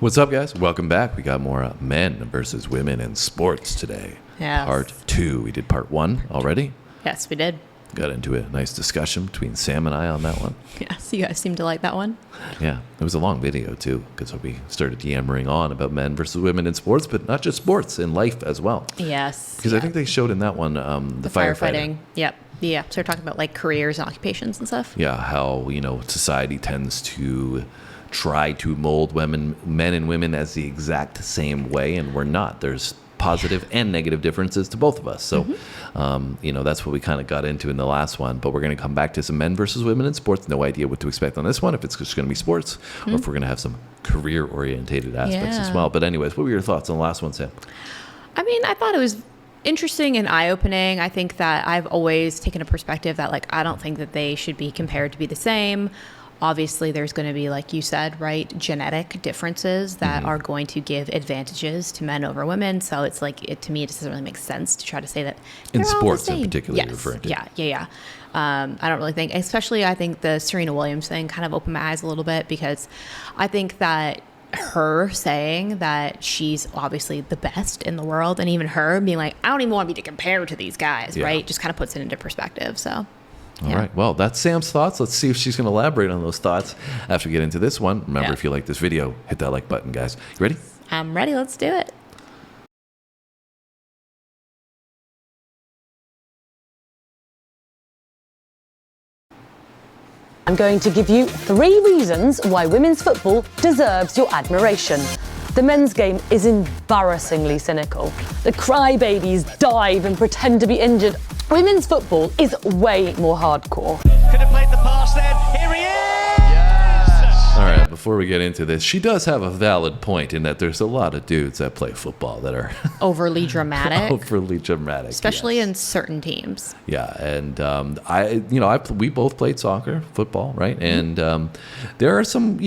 What's up, guys? Welcome back. We got more men versus women in sports today. Yes. Part 2. We did part 1 already. Yes, we did. Got into a nice discussion between Sam and I on that one. Yes, you guys seem to like that one. Yeah, it was a long video, too, because we started yammering on about men versus women in sports, but not just sports, in life as well. Yes. Because I think they showed in that one the firefighting. Yep. Yeah. So we're talking about like careers and occupations and stuff. Yeah, how, society tends to try to mold men and women as the exact same way, and we're not. There's positive and negative differences to both of us. So, that's what we kind of got into in the last one. But we're going to come back to some men versus women in sports. No idea what to expect on this one, if it's just going to be sports or if we're going to have some career-orientated aspects as well. But anyways, what were your thoughts on the last one, Sam? I mean, I thought it was interesting and eye-opening. I think that I've always taken a perspective that, I don't think that they should be compared to be the same. Obviously, there's going to be, like you said, right, genetic differences that are going to give advantages to men over women. So it's to me, it just doesn't really make sense to try to say that In they're all sports the same. in particular, yes. you're referring to. Yeah. I don't really think, especially I think the Serena Williams thing kind of opened my eyes a little bit, because I think that her saying that she's obviously the best in the world, and even her being like, I don't even want to be compared to these guys, right? Just kind of puts it into perspective. So. All right. Well, that's Sam's thoughts. Let's see if she's going to elaborate on those thoughts after we get into this one. Remember, if you like this video, hit that like button, guys. You ready? I'm ready. Let's do it. I'm going to give you 3 reasons why women's football deserves your admiration. The men's game is embarrassingly cynical. The crybabies dive and pretend to be injured. Women's football is way more hardcore. Could have played the pass then. Here he is! Yes! All right. Before we get into this, she does have a valid point in that there's a lot of dudes that play football that are Overly dramatic. overly dramatic. Especially yes. in certain teams. Yeah, and we both played soccer, football, right? And there are some,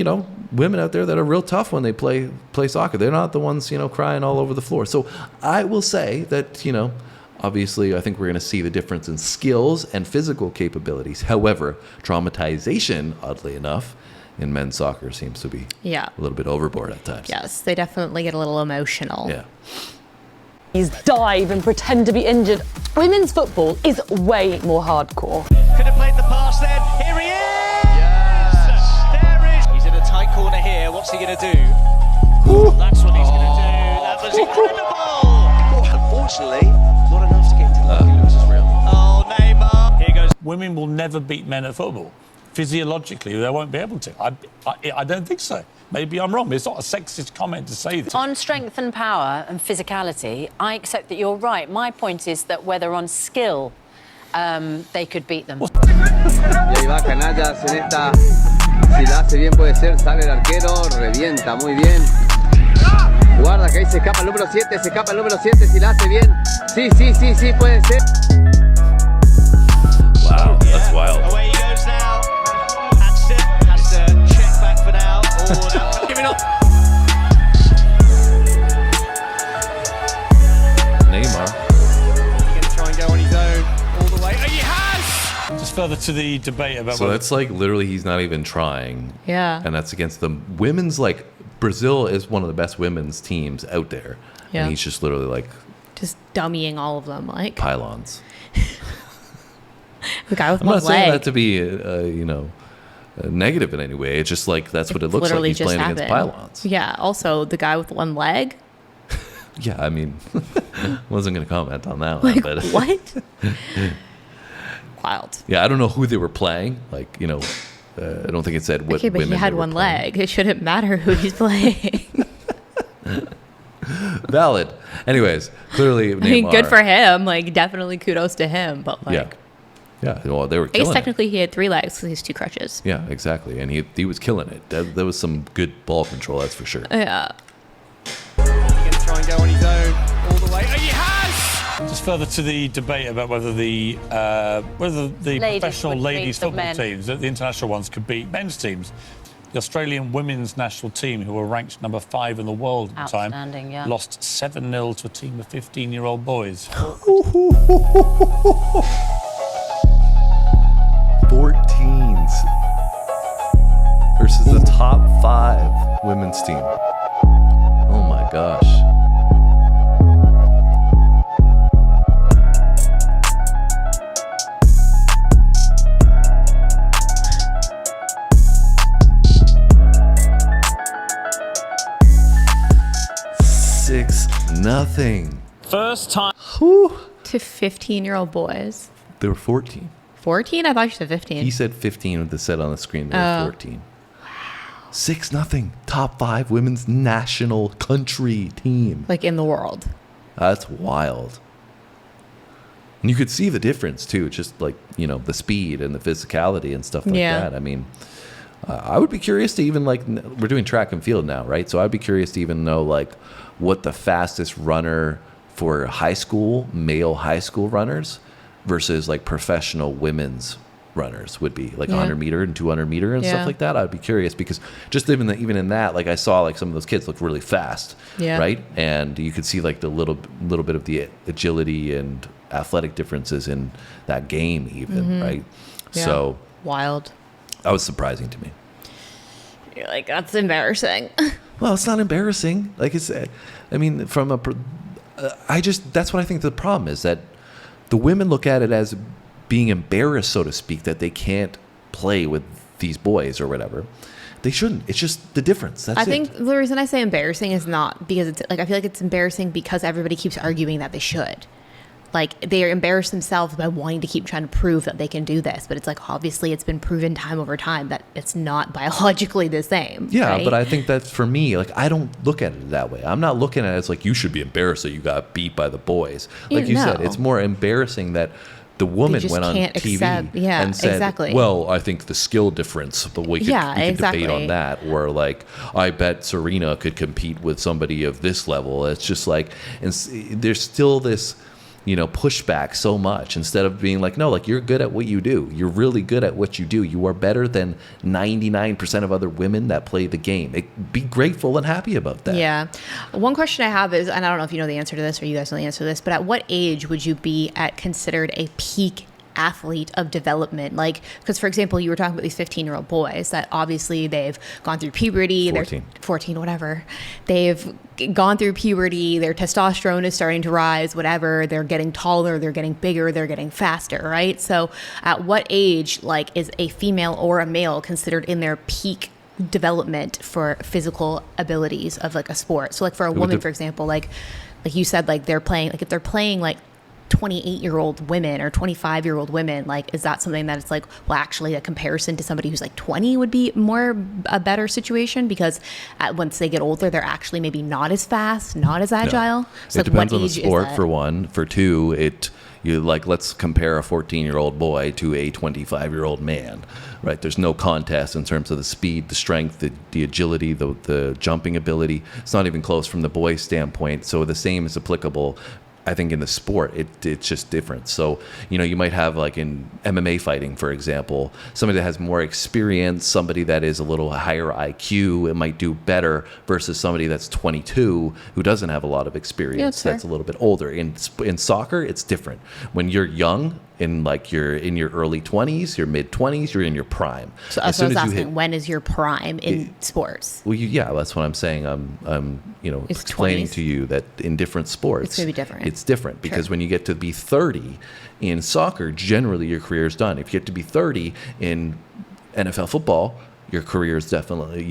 women out there that are real tough when they play soccer. They're not the ones, crying all over the floor. So I will say that, obviously, I think we're going to see the difference in skills and physical capabilities. However, traumatization, oddly enough, in men's soccer seems to be a little bit overboard at times. Yes, they definitely get a little emotional. Yeah. Dive and pretend to be injured. Women's football is way more hardcore. Could have played the pass then. Here he is! Yes! There is. He's in a tight corner here. What's he going to do? That's what he's going to do. That was incredible! Unfortunately, not enough to get into the Lewis is real. Oh, Neymar. Here goes. Women will never beat men at football. Physiologically, they won't be able to. I don't think so. Maybe I'm wrong. It's not a sexist comment to say that. On strength and power and physicality, I accept that you're right. My point is that whether on skill, they could beat them. Y ahí va Canallas en esta. Si la hace bien puede ser, sale el arquero, revienta muy bien. Guarda que ahí se escapa el número 7, si la hace bien. Sí, puede ser. Wow, that's wild. Away he goes now. That's it. Has to check back for now. Oh, no. Giving up. Neymar. He's going to try and go on his own all the way. Oh, he has! Just further to the debate about So that's literally he's not even trying. Yeah. And that's against the women's, Brazil is one of the best women's teams out there. Yeah. And he's just literally Just dummying all of them. pylons. The guy with I'm one not saying leg. that to be, negative in any way. It's just that's what it looks like. Literally He's just playing happened. against pylons. Yeah. Also, the guy with one leg. Yeah, I mean, wasn't going to comment on that one. But What? Wild. yeah, I don't know who they were playing. I don't think it said what Okay, but women he had they were one playing. leg. It shouldn't matter who he's playing. Valid. Anyways, clearly, I mean, Neymar, good for him. Definitely kudos to him. But Yeah, well, they were I guess killing it. technically he had 3 legs because he has 2 crutches. Yeah, exactly. And he was killing it. There was some good ball control, that's for sure. Yeah. He's going to try and go on his own all the way. Oh, he has! just further to the debate about whether the professional would ladies beat the football men. teams, the international ones, could beat men's teams. The Australian women's national team, who were ranked number 5 in the world at the time, Outstanding, yeah. lost 7-0 to a team of 15-year-old boys. 14s versus the top 5 women's team. gosh. Six nothing. First time. Whew. To 15-year-old boys. They were 14. 14? I thought you said 15. He said 15 with the set on the screen. They were 14. Wow. 6-0. Top 5 women's national country team. Like in the world. That's wild. And you could see the difference too, just like, you know, the speed and the physicality and stuff like that. I mean, I would be curious to even like, we're doing track and field now, right? So I'd be curious to even know like what the fastest runner for high school, male high school runners versus like professional women's runners would be, like 100 meter and 200 meter and stuff like that. I'd be curious because just even in that, like I saw like some of those kids look really fast, right? And you could see like the little bit of the agility and athletic differences in that game even, right? Yeah. So wild. that was surprising to me. You're like, that's embarrassing. Well, it's not embarrassing. Like it's, I mean, from a, that's what I think the problem is, that the women look at it as being embarrassed, so to speak, that they can't play with these boys or whatever. They shouldn't. It's just the difference. That's I think the reason I say embarrassing is not because it's like, I feel like it's embarrassing because everybody keeps arguing that they should. Like they are embarrassed themselves by wanting to keep trying to prove that they can do this. But it's like, obviously it's been proven time over time that it's not biologically the same. Yeah, right? but I think that's, for me, like I don't look at it that way. I'm not looking at it as like you should be embarrassed that you got beat by the boys. Like you said, it's more embarrassing that the woman went on TV and said, exactly. well, I think the skill difference, but we could debate on that. Or like, I bet Serena could compete with somebody of this level. It's just like, and there's still this, you know, pushback so much, instead of being like, no, like you're good at what you do. You're really good at what you do. You are better than 99% of other women that play the game. Be grateful and happy about that. Yeah. One question I have is, and I don't know if you know the answer to this or you guys know the answer to this, but at what age would you be considered a peak athlete of development? Like, because for example, you were talking about these 15-year-old boys that obviously they've gone through puberty. 14, whatever. They've gone through puberty, their testosterone is starting to rise, whatever, they're getting taller, they're getting bigger, they're getting faster, right? So at what age, like, is a female or a male considered in their peak development for physical abilities of like a sport? So like for a woman, for example, like you said, like they're playing, like if they're playing like 28-year-old women or 25-year-old women, like is that something that it's like, well, actually a comparison to somebody who's like 20 would be a better situation, because once they get older they're actually maybe not as fast, not as agile. So it depends on the sport, for one. For two, you like, let's compare a 14-year-old boy to a 25-year-old man, right? There's no contest in terms of the speed, the strength, the agility, the jumping ability. It's not even close from the boy's standpoint. So the same is applicable, I think, in the sport. It's just different. So, you know, you might have like in MMA fighting, for example, somebody that has more experience, somebody that is a little higher IQ, it might do better versus somebody that's 22 who doesn't have a lot of experience, that's a little bit older. In soccer, it's different. When you're young, you're in your early 20s, your mid 20s, you're in your prime. So as soon as you hit, when is your prime in sports? Well, that's what I'm saying. I'm explaining 20s to you that in different sports, it's going to be different. It's different because when you get to be 30 in soccer, generally your career is done. If you get to be 30 in NFL football, your career is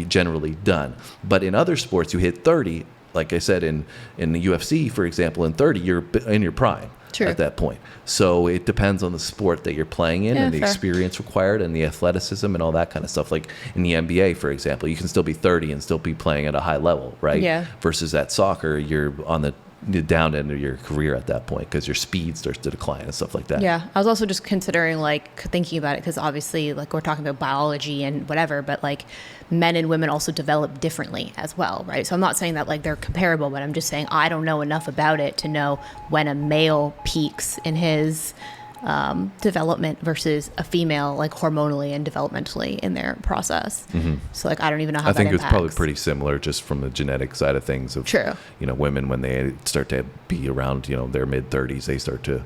generally done. But in other sports, you hit 30, like I said, in the UFC, for example, in 30, you're in your prime. At that point. So it depends on the sport that you're playing in and the experience required and the athleticism and all that kind of stuff. Like in the NBA, for example, you can still be 30 and still be playing at a high level, right? Yeah. Versus at soccer, you're on the down end of your career at that point because your speed starts to decline and stuff like that. Yeah. I was also just considering, like, thinking about it because obviously, like, we're talking about biology and whatever, but like men and women also develop differently as well, right? So I'm not saying that like they're comparable, but I'm just saying I don't know enough about it to know when a male peaks in his development versus a female, like hormonally and developmentally in their process. So like I don't even know how. I think it's probably pretty similar just from the genetic side of things. Of you know, women when they start to be around their mid 30s, they start to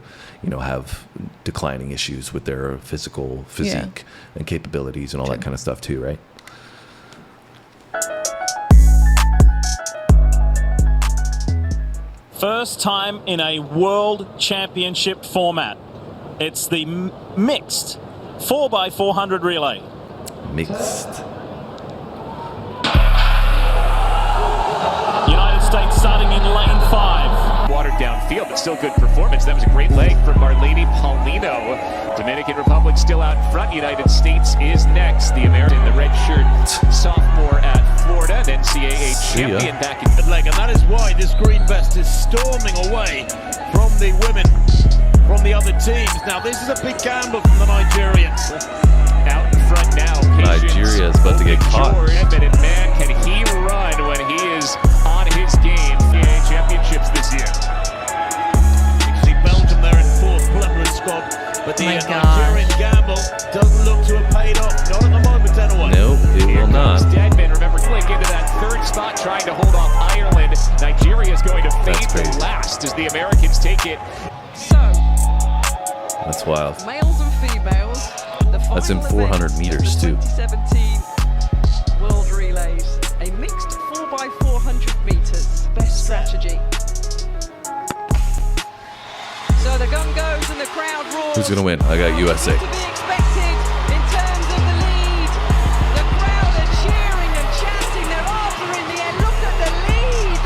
have declining issues with their physique and capabilities and all that kind of stuff too, right? first time in a World Championship format. It's the mixed 4x400 relay. Mixed. United States starting in lane 5. Watered down field, but still good performance. That was a great leg from Marlene Paulino. Dominican Republic still out in front. United States is next. The American, the red shirt sophomore at Florida, and NCAA champion back in leg. And that is why this green vest is storming away from the women, from the other teams. Now, this is a big gamble from the Nigerians. Out in front now. Nigeria is about to get caught. And man, can he run when he is on his game. NCAA championships this year. You can see Belgium there in fourth, plethora squad. But the Nigerian gamble doesn't look to have paid off. Not at the moment, anyway. Nope, it will not. Deadman, remember, click into that third spot, trying to hold off Ireland. Nigeria is going to fade to last as the Americans take it. So, that's wild. Males and females. That's in 400 meters too. 2017 World Relays. A mixed 4x400 meters. Best strategy. So the gun goes and the crowd roars. Who's gonna win? I got USA. To be expected in terms of the lead. The crowd are cheering and chanting. They're offering the air. Look at the lead.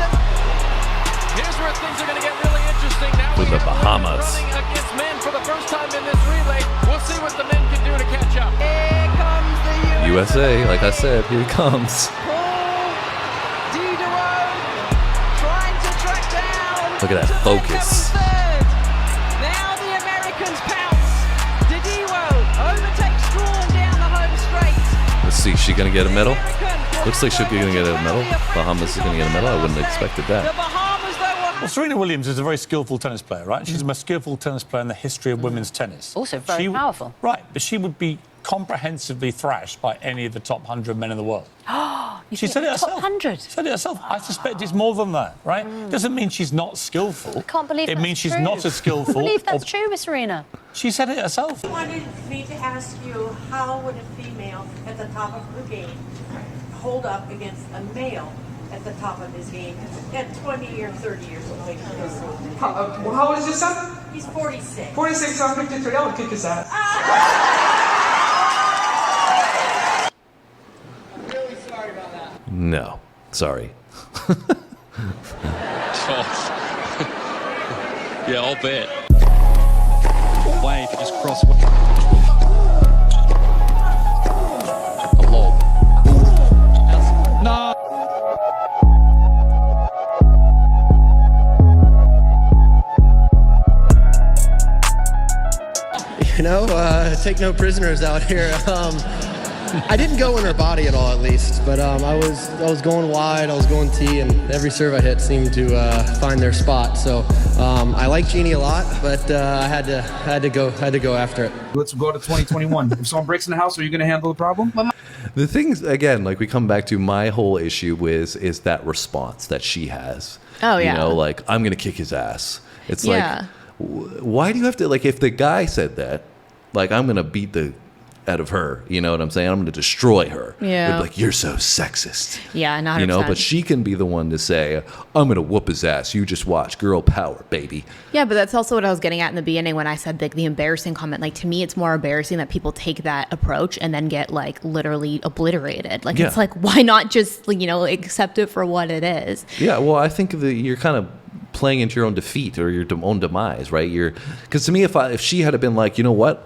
Here's where things are going to get really interesting now. For the Bahamas. Running against men for the first time in this relay. We'll see what the men can do to catch up. Here comes the USA, like I said, here it comes. Paul Diderot trying to track down. Look at that focus. Now the Americans pounce. Diderot overtakes Strawn down the home straight. Let's see, is she gonna get a medal? Looks like she's gonna get a medal. Bahamas is gonna get a medal. I wouldn't have expected The that. Bahamas, though, Well, Serena Williams is a very skillful tennis player, right? She's the most skillful tennis player in the history of women's tennis. Also very powerful. Right, but she would be comprehensively thrashed by any of the top 100 men in the world. She said it herself. Top 100? She said it herself. I suspect it's more than that, right? Doesn't mean she's not skillful. I can't believe it that's means she's true. not as skillful. I can't believe that's true, Miss Serena. She said it herself. I wanted me to ask you, how would a female at the top of her game hold up against a male at the top of his game at 20 or 30 years old? How old is your son? He's 46. 46, I'm 53. I would kick his ass. I'm really sorry about that. No, sorry. Yeah, I'll bet. Wave just cross. A lob. No. You know, take no prisoners out here. I didn't go in her body at all, at least, but I was going wide, I was going T, and every serve I hit seemed to find their spot. So I like Jeannie a lot, but I had to go after it. Let's go to 2021. If someone breaks in the house, are you going to handle the problem? The things, again, like we come back to my whole issue is that response that she has. Oh, yeah. You know, like, I'm going to kick his ass. It's Yeah. like, why do you have to, like, if the guy said that, like, I'm going to beat the out of her, you know what I'm saying? I'm going to destroy her. Yeah. They'd be like, you're so sexist. Yeah, not 100%. You know, but she can be the one to say, I'm going to whoop his ass. You just watch. Girl power, baby. Yeah, but that's also what I was getting at in the beginning when I said the embarrassing comment. Like, to me, it's more embarrassing that people take that approach and then get, like, literally obliterated. Like, Yeah. it's like, why not just, like, you know, accept it for what it is? Yeah, well, I think you're kind of playing into your own defeat or your own demise, right? Because to me, if she had been like, you know what,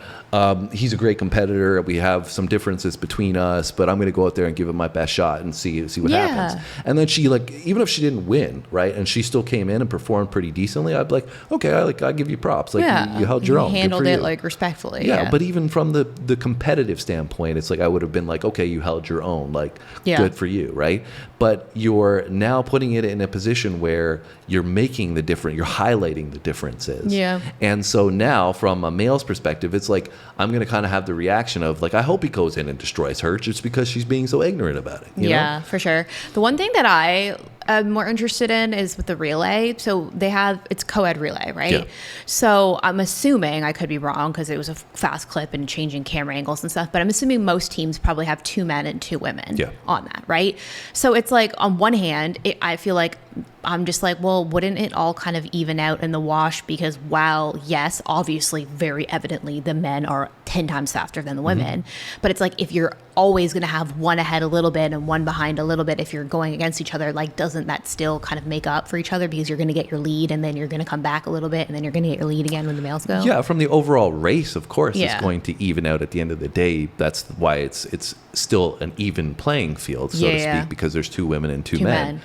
he's a great competitor, we have some differences between us, but I'm going to go out there and give it my best shot and see what happens. And then she, like, even if she didn't win, right, and she still came in and performed pretty decently, I'd be like, okay, I give you props. Like, you held your own. Good Handled for it you. like respectfully. Yeah, but even from the competitive standpoint, it's like I would have been like, okay, you held your own, like, good for you, right? But you're now putting it in a position where you're making you're highlighting the differences. Yeah. And so now, from a male's perspective, it's like, I'm going to kind of have the reaction of, like, I hope he goes in and destroys her just because she's being so ignorant about it. You know? For sure. The one thing that I am more interested in is with the relay. So it's co-ed relay, right? Yeah. So I'm assuming, I could be wrong because it was a fast clip and changing camera angles and stuff, but I'm assuming most teams probably have 2 men and 2 women on that, right? So it's like, on one hand, I feel like I'm just like, well, wouldn't it all kind of even out in the wash? Because while, yes, obviously, very evidently, the men are 10 times faster than the women. But it's like, if you're always going to have one ahead a little bit and one behind a little bit, if you're going against each other, like, doesn't that still kind of make up for each other? Because you're going to get your lead and then you're going to come back a little bit and then you're going to get your lead again when the males go. Yeah, from the overall race, of course, Yeah. it's going to even out at the end of the day. That's why it's still an even playing field, so to speak, because there's 2 women and 2 men.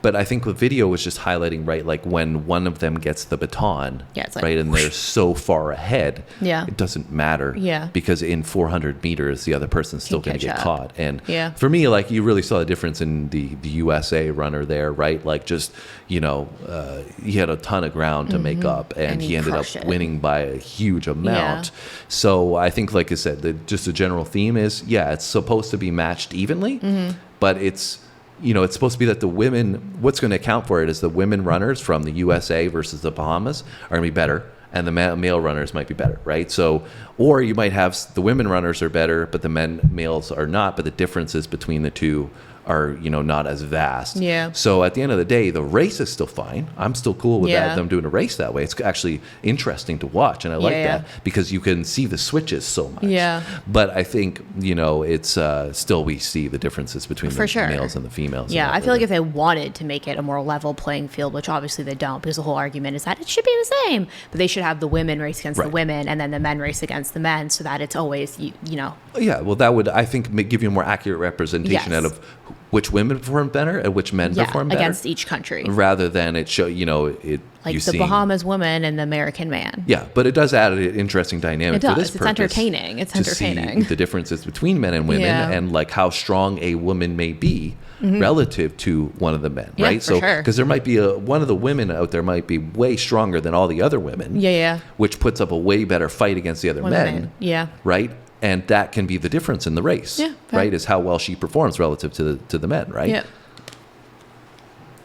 But I think the video was just highlighting, right, like when one of them gets the baton, it's like, right, and they're so far ahead, Yeah. it doesn't matter. Yeah. Because in 400 meters, the other person's still going to get catch up. caught. And Yeah. for me, like, you really saw the difference in the USA runner there, right? Like, just, he had a ton of ground to make up, and he ended up crushed it. winning by a huge amount. So I think, like I said, just the general theme is, it's supposed to be matched evenly, but it's supposed to be that the women, what's going to account for it is the women runners from the USA versus the Bahamas are going to be better, and the male runners might be better, right? So, or you might have the women runners are better, but the males are not, but the differences between the two are, not as vast. Yeah. So at the end of the day, the race is still fine. I'm still cool with Yeah. them doing a race that way. It's actually interesting to watch, and I like that because you can see the switches so much. Yeah. But I think, it's still we see the differences between For the sure. males and the females. Yeah, I feel like if they wanted to make it a more level playing field, which obviously they don't, because the whole argument is that it should be the same, but they should have the women race against the Right. women and then the men race against the men, so that it's always Yeah, well, that would, I think, give you a more accurate representation Yes. out of which women perform better and which men perform better against each country, rather than it show it like you the seeing- Bahamas woman and the American man. Yeah, but it does add an interesting dynamic It for does. this It's purpose. entertaining. It's to entertaining. see the differences between men and women Yeah. and like how strong a woman may be Mhm. relative to one of the men, Yeah, right? for So sure. because there might be one of the women out there might be way stronger than all the other women. Yeah. Which puts up a way better fight against the other One of the men. Yeah. Right? And that can be the difference in the race. Yeah, fair. Right? Is how well she performs relative to the men, right? Yeah.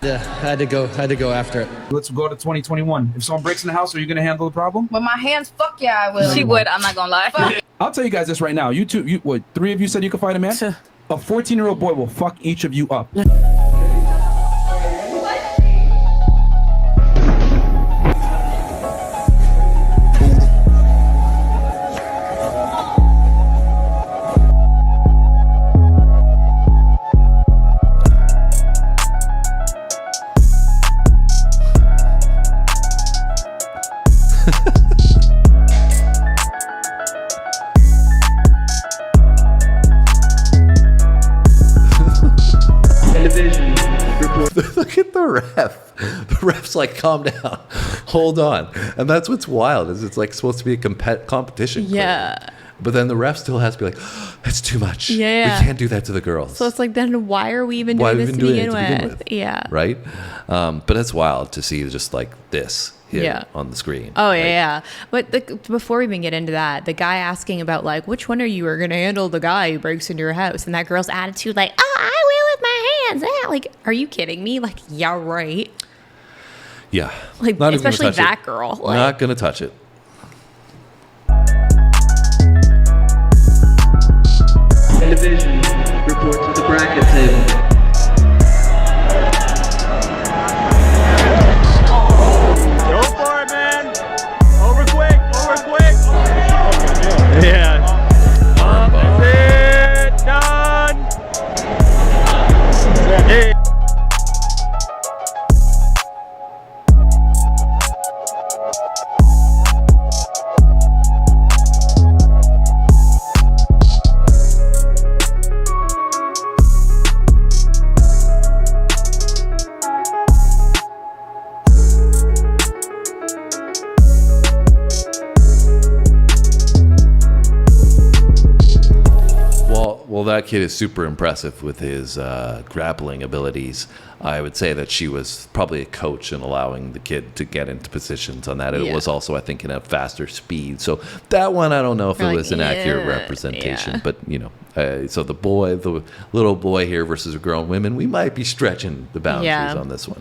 Yeah, I had to go after it. Let's go to 2021. If someone breaks in the house, are you going to handle the problem? With my hands, fuck yeah, I will. She would. I'm not gonna lie. I'll tell you guys this right now. You two, what, 3 of you said you could fight a man? A 14-year-old boy will fuck each of you up. Look at the ref. The ref's like, calm down, hold on, and that's what's wild. Is it's like supposed to be a competition. Yeah. clearly. But then the ref still has to be like, oh, that's too much. Yeah. We can't do that to the girls. So it's like, then why are we even Why doing are we this even to doing begin, it to begin with? with? Yeah. Right. But that's wild to see just like this here Yeah. on the screen. Oh yeah. But before we even get into that, the guy asking about like, which one are you are going to handle the guy who breaks into your house, and that girl's attitude like, oh, I will with my hands. Yeah. Like, are you kidding me? Like, yeah, right. Yeah. Like, Not even gonna especially touch it. that girl. Like, Not gonna touch it. Television reports of the bracket table. Go for it, man. Over quick. Yeah. That's it. Done. Hey. Well, that kid is super impressive with his grappling abilities. I would say that she was probably a coach in allowing the kid to get into positions on that. It Yeah. was also, I think, in a faster speed. So that one, I don't know if it Like, was an accurate yeah, representation. yeah. But, so the little boy here versus grown women, we might be stretching the boundaries Yeah. on this one.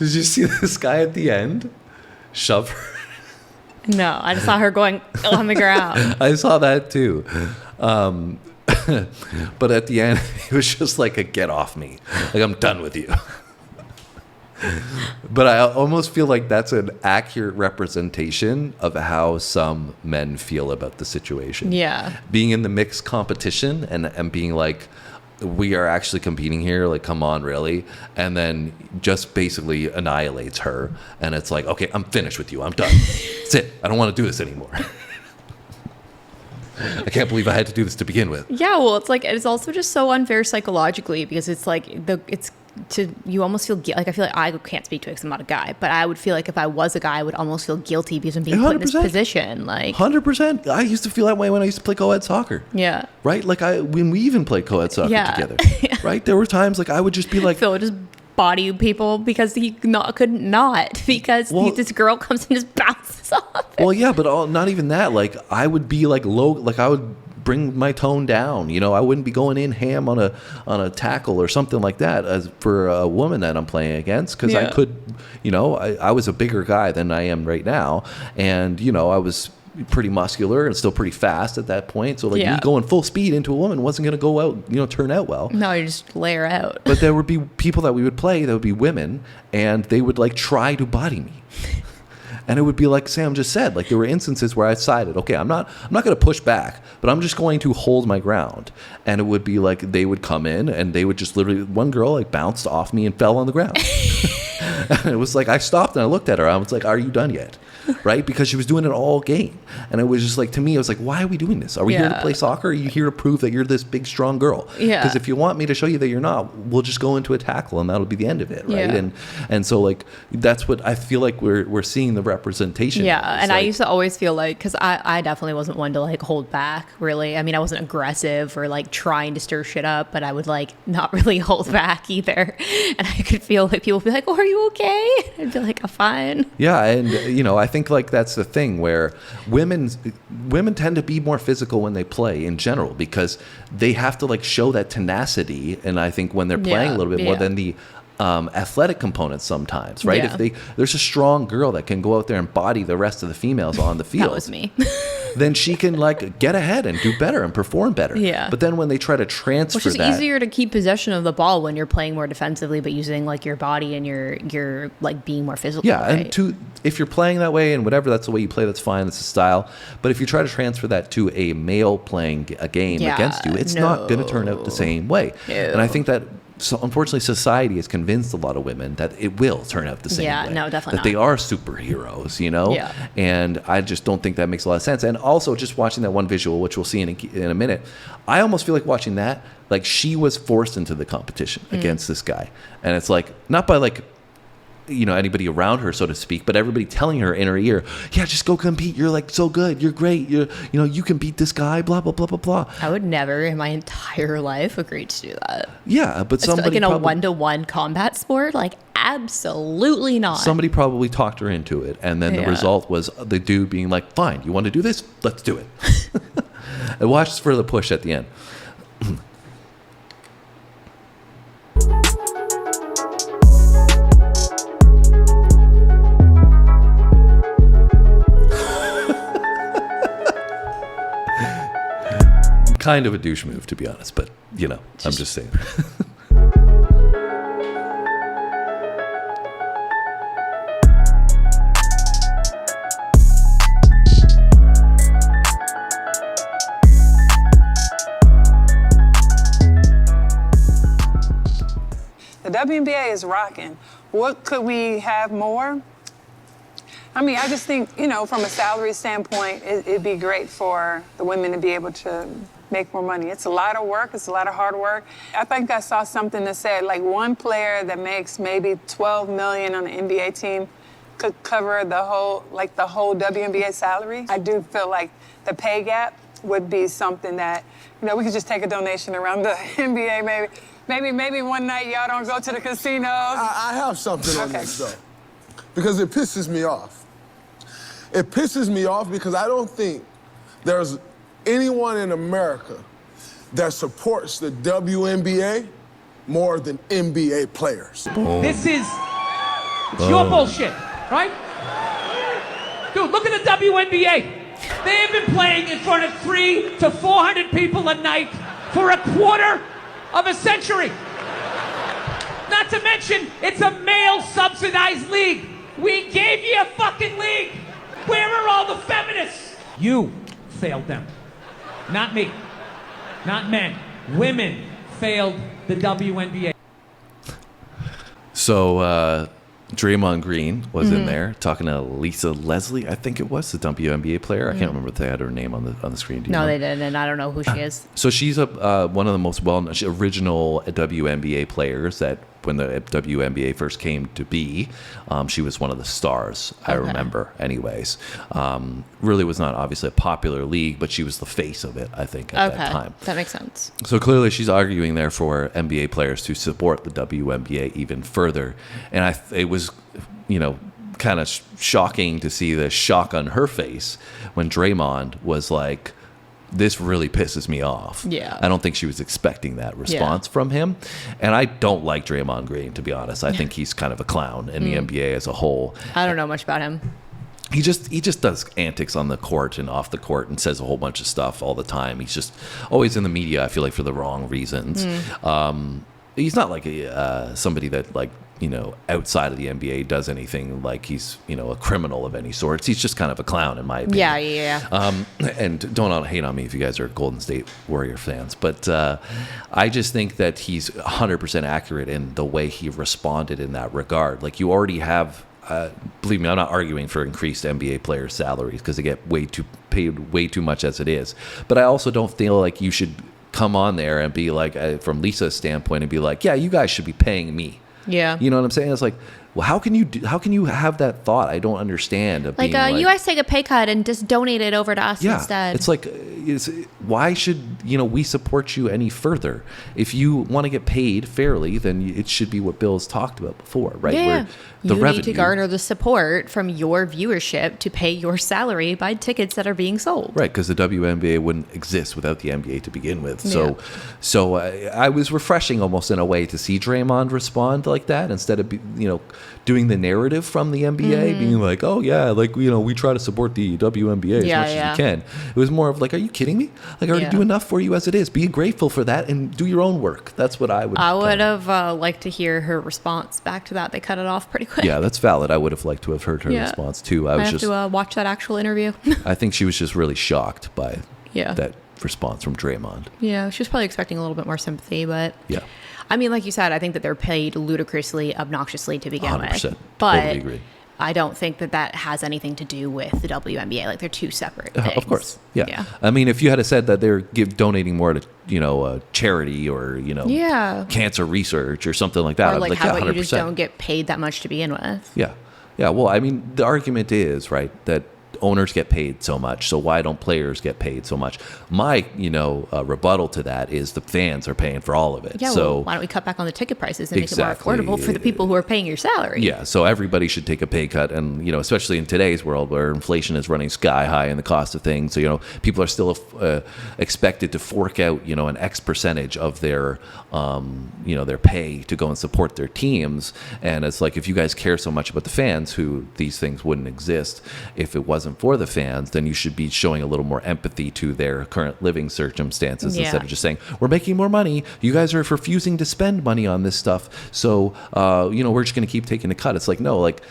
Did you see this guy at the end shove her? No, I just saw her going on the ground. I saw that too. But at the end, he was just like a get off me. Like, I'm done with you. But I almost feel like that's an accurate representation of how some men feel about the situation. Yeah. Being in the mixed competition and being like, we are actually competing here, like, come on, really? And then just basically annihilates her. And it's like, okay, I'm finished with you. I'm done. That's it. I don't want to do this anymore. I can't believe I had to do this to begin with. Yeah, well, it's like, it's also just so unfair psychologically because it's like, you almost feel like, I feel like I can't speak to it because I'm not a guy, but I would feel like if I was a guy, I would almost feel guilty because I'm being put in this position. Like 100%. I used to feel that way when I used to play co-ed soccer. Yeah. Right? Like when we even played co-ed soccer together. Right? There were times like I would just be like, Phil would just body people because he couldn't not because this girl comes and just bounces off. Well, yeah, but not even that. Like I would be like low, like I would bring my tone down. You know, I wouldn't be going in ham on a tackle or something like that as for a woman that I'm playing against because I could, you know, I was a bigger guy than I am right now, and you know I was pretty muscular and still pretty fast at that point. So like me going full speed into a woman wasn't going to go out, you know, turn out well. No, you just lay her out. But there would be people that we would play that would be women, and they would like try to body me. And it would be like Sam just said, like there were instances where I decided, okay, I'm not going to push back, but I'm just going to hold my ground. And it would be like they would come in and they would just literally, one girl like bounced off me and fell on the ground. And it was like I stopped and I looked at her. I was like, are you done yet? Right? Because she was doing it all game. And it was just like, to me, I was like, why are we doing this? Are we here to play soccer? Or are you here to prove that you're this big, strong girl? Yeah. Because if you want me to show you that you're not, we'll just go into a tackle and that'll be the end of it. Right. Yeah. And so like, that's what I feel like we're seeing the representation. Yeah. It's And like, I used to always feel like, because I definitely wasn't one to like hold back really. I mean, I wasn't aggressive or like trying to stir shit up, but I would like not really hold back either. And I could feel like people would be like, oh, are you okay? I'd be like, I'm fine. Yeah. And, you know, I think like that's the thing where women tend to be more physical when they play in general because they have to like show that tenacity. And I think when they're playing a little bit more than the athletic components sometimes, right? Yeah. If there's a strong girl that can go out there and body the rest of the females on the field. That was me. Then she can like get ahead and do better and perform better. Yeah. But then when they try to transfer Which is that, easier to keep possession of the ball when you're playing more defensively, but using like your body and your like being more physical. yeah, right? and if you're playing that way and whatever, that's the way you play, that's fine, that's the style. But if you try to transfer that to a male playing a game against you, it's not going to turn out the same way. No. And I think that unfortunately society has convinced a lot of women that it will turn out the same way. Yeah, no, definitely that they are superheroes, you know? Yeah. And I just don't think that makes a lot of sense. And also just watching that one visual, which we'll see in a minute, I almost feel like watching that, like she was forced into the competition against this guy. And it's like, not by like, you know, anybody around her, so to speak, but everybody telling her in her ear, yeah, just go compete. You're like so good. You're great. You know, you can beat this guy, blah, blah, blah, blah, blah. I would never in my entire life agree to do that. Yeah, but somebody like in a one-to-one combat sport, like absolutely not. Somebody probably talked her into it, and then the result was the dude being like, fine, you want to do this? Let's do it. And watch for the push at the end. Kind of a douche move, to be honest, but you know, I'm just saying. The WNBA is rocking. What could we have more? I mean, I just think, you know, from a salary standpoint, it'd be great for the women to be able to make more money. It's a lot of work. It's a lot of hard work. I think I saw something that said like one player that makes maybe $12 million on the NBA team could cover the whole WNBA salary. I do feel like the pay gap would be something that, you know, we could just take a donation around the NBA maybe. Maybe one night y'all don't go to the casinos. I have something on this, though, because it pisses me off. It pisses me off because I don't think there's anyone in America that supports the WNBA more than NBA players. This is It's your bullshit, right? Dude, look at the WNBA. They have been playing in front of 300 to 400 people a night for a quarter of a century. Not to mention, it's a male-subsidized league. We gave you a fucking league. Where are all the feminists? You failed them. Not me. Not men. Women failed the WNBA. So, Draymond Green was in there talking to Lisa Leslie, I think it was, the WNBA player. I can't remember if they had her name on the screen. Do you No, know? they didn't, and I don't know who she is. So she's one of the most original WNBA players that when the WNBA first came to be, she was one of the stars, I remember anyways. Really was not obviously a popular league, but she was the face of it, I think, at that time. That makes sense. So clearly she's arguing there for NBA players to support the WNBA even further. And it was, kind of shocking to see the shock on her face when Draymond was like, this really pisses me off. Yeah. I don't think she was expecting that response from him. And I don't like Draymond Green, to be honest. I think he's kind of a clown in the NBA as a whole. I don't know much about him. He just does antics on the court and off the court and says a whole bunch of stuff all the time. He's just always in the media, I feel like, for the wrong reasons. He's not like somebody that, like, outside of the NBA does anything like he's, a criminal of any sorts. He's just kind of a clown, in my opinion. Yeah. And don't hate on me if you guys are Golden State Warrior fans, but I just think that he's 100% accurate in the way he responded in that regard. Like, you already have, believe me, I'm not arguing for increased NBA players' salaries because they get paid way too much as it is. But I also don't feel like you should come on there and be like, from Lisa's standpoint, and be like, yeah, you guys should be paying me. Yeah. You know what I'm saying? It's like, well, how can you have that thought? I don't understand. Of Like, being you guys take a pay cut and just donate it over to us instead. It's like, why should we support you any further? If you want to get paid fairly, then it should be what Bill's talked about before, right? Yeah. Where the you revenue, need to garner the support from your viewership to pay your salary by tickets that are being sold. right? Because the WNBA wouldn't exist without the NBA to begin with. So I was refreshing almost in a way to see Draymond respond like that instead of doing the narrative from the NBA, being like, oh yeah, like we try to support the WNBA as much as we can. It was more of like, are you kidding me? Like, I already do enough for you as it is. Be grateful for that and do your own work. That's what I would. I would have liked to hear her response back to that. They cut it off pretty quick. Yeah, that's valid. I would have liked to have heard her response too. I have to watch that actual interview. I think she was just really shocked by Yeah. that response from Draymond. Yeah, she was probably expecting a little bit more sympathy, but Yeah. I mean, like you said, I think that they're paid ludicrously, obnoxiously to begin 100%. with. But Totally agree. I don't think that has anything to do with the WNBA. Like, they're two separate things. Of course. Yeah. I mean, if you had said that they're donating more to, charity or, cancer research or something like that, Or I'd like, be how like, about you just 100%. don't get paid that much to begin with? Yeah. Yeah. Well, I mean, the argument is, right, that owners get paid so much, so why don't players get paid so much? My, rebuttal to that is the fans are paying for all of it. Yeah, so well, why don't we cut back on the ticket prices and Exactly. make it more affordable for the people who are paying your salary? yeah, so everybody should take a pay cut, and especially in today's world where inflation is running sky high and the cost of things. So people are still expected to fork out an X percentage of their their pay to go and support their teams. And it's like, if you guys care so much about the fans, who these things wouldn't exist if it wasn't for the fans, then you should be showing a little more empathy to their current living circumstances instead of just saying, we're making more money, you guys are refusing to spend money on this stuff, so we're just going to keep taking a cut. It's like, no, like,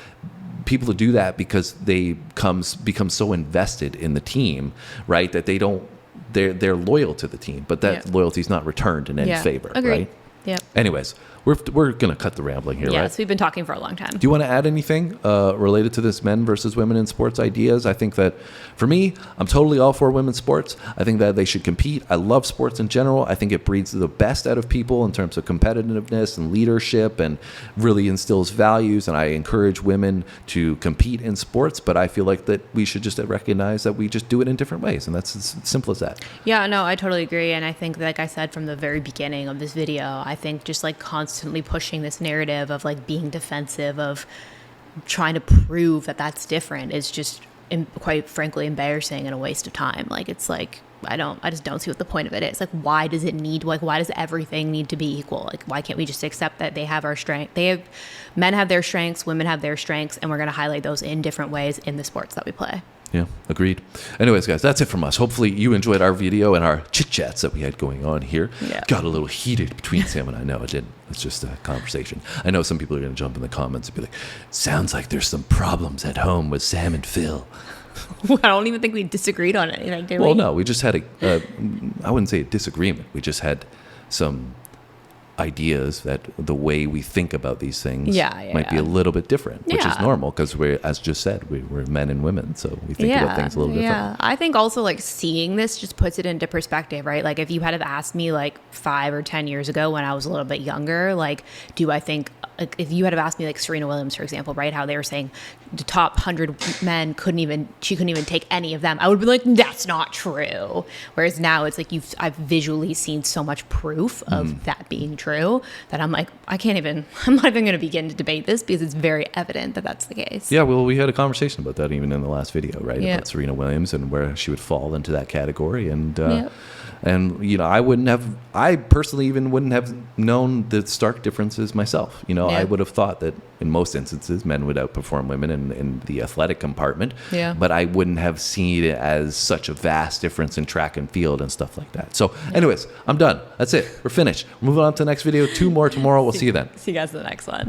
people do that because they become so invested in the team, right, that they're loyal to the team, but that loyalty is not returned in any favor. Agreed. Right? Yeah. Anyways, we're gonna cut the rambling here, right? Yes, we've been talking for a long time. Do you want to add anything related to this men versus women in sports ideas? I think that, for me, I'm totally all for women's sports. I think that they should compete. I love sports in general. I think it breeds the best out of people in terms of competitiveness and leadership, and really instills values. And I encourage women to compete in sports, but I feel like that we should just recognize that we just do it in different ways, and that's as simple as that. Yeah, no, I totally agree. And I think, like I said from the very beginning of this video, I think just like constantly pushing this narrative of like being defensive, of trying to prove that that's different, is just quite frankly embarrassing and a waste of time. Like, it's like, I just don't see what the point of it is. Like, why does everything need to be equal? Like, why can't we just accept that they have our strength? Men have their strengths, women have their strengths, and we're going to highlight those in different ways in the sports that we play. Yeah, agreed. Anyways, guys, that's it from us. Hopefully you enjoyed our video and our chit-chats that we had going on here. Yeah. Got a little heated between Sam and I. No, it didn't. It's just a conversation. I know some people are going to jump in the comments and be like, sounds like there's some problems at home with Sam and Phil. I don't even think we disagreed on it. Did Well, we? no, we just had I wouldn't say a disagreement. We just had some ideas that the way we think about these things might be a little bit different, which is normal because we're, as just said, we're men and women, so we think about things a little different. Yeah, I think also like seeing this just puts it into perspective, right? Like if you had have asked me like 5 or 10 years ago when I was a little bit younger, like do I think, like if you had have asked me like Serena Williams, for example, right? How they were saying the top 100 men couldn't even take any of them. I would be like, that's not true. Whereas now it's like I've visually seen so much proof of that being true that I'm like, I'm not even going to begin to debate this because it's very evident that that's the case. Yeah, well, we had a conversation about that even in the last video, right? Yeah. About Serena Williams and where she would fall into that category. And, Yep. and you know, I personally even wouldn't have known the stark differences myself. You know, Yeah. I would have thought that in most instances, men would outperform women in the athletic compartment. Yeah. But I wouldn't have seen it as such a vast difference in track and field and stuff like that. So anyways, I'm done. That's it. We're finished. Moving on to the next video. 2 more tomorrow. We'll see you then. See you guys in the next one.